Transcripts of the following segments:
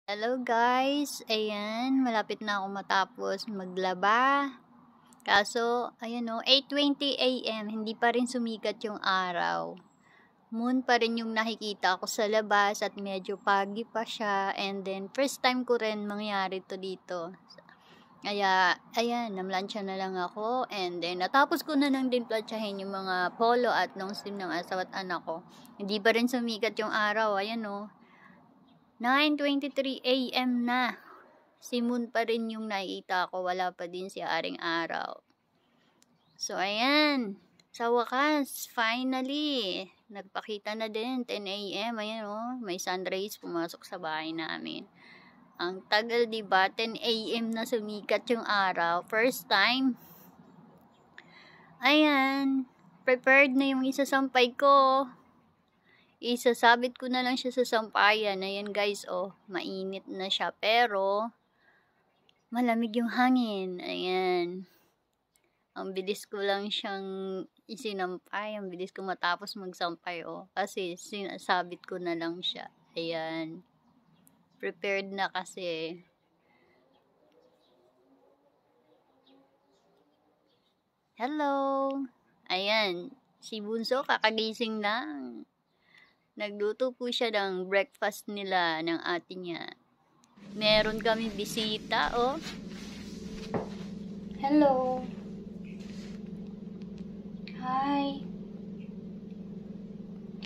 Hello guys, ayan, malapit na ako matapos maglaba. Kaso, ayan o, 8:20 AM, hindi pa rin sumikat yung araw. Moon pa rin yung nakikita ko sa labas at medyo pagi pa siya. And then, first time ko rin mangyari to dito. Kaya, ayan, namlansya na lang ako. And then, natapos ko na lang din plansyahin yung mga polo at long sleeve ng asawa at anak ko. Hindi pa rin sumikat yung araw, ayan o. 9:23 AM na. Si Moon pa rin yung nakita ko. Wala pa din si Aring Araw. So, ayan. Sa wakas, finally, nagpakita na din. 10 AM. Ayan o. May sun rays pumasok sa bahay namin. Ang tagal, diba? 10 AM na sumikat yung araw. First time. Ayan. Prepared na yung isasampay ko. Isasabit ko na lang siya sa sampayan. Ayan guys, oh, mainit na siya. Pero, malamig yung hangin. Ayan. Ang bilis ko lang siyang isinampay. Ang bilis ko matapos magsampay, oh. Kasi, sinasabit ko na lang siya. Ayan. Prepared na kasi. Hello! Ayan. Si Bunso, kakagising lang. Nagluto po siya ng breakfast nila ng ate niya. Meron kami bisita, oh. Hello. Hi.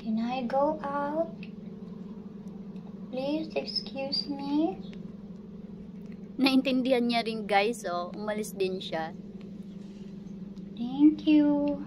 Can I go out? Please excuse me. Naintindihan niya rin guys, oh. Umalis din siya. Thank you.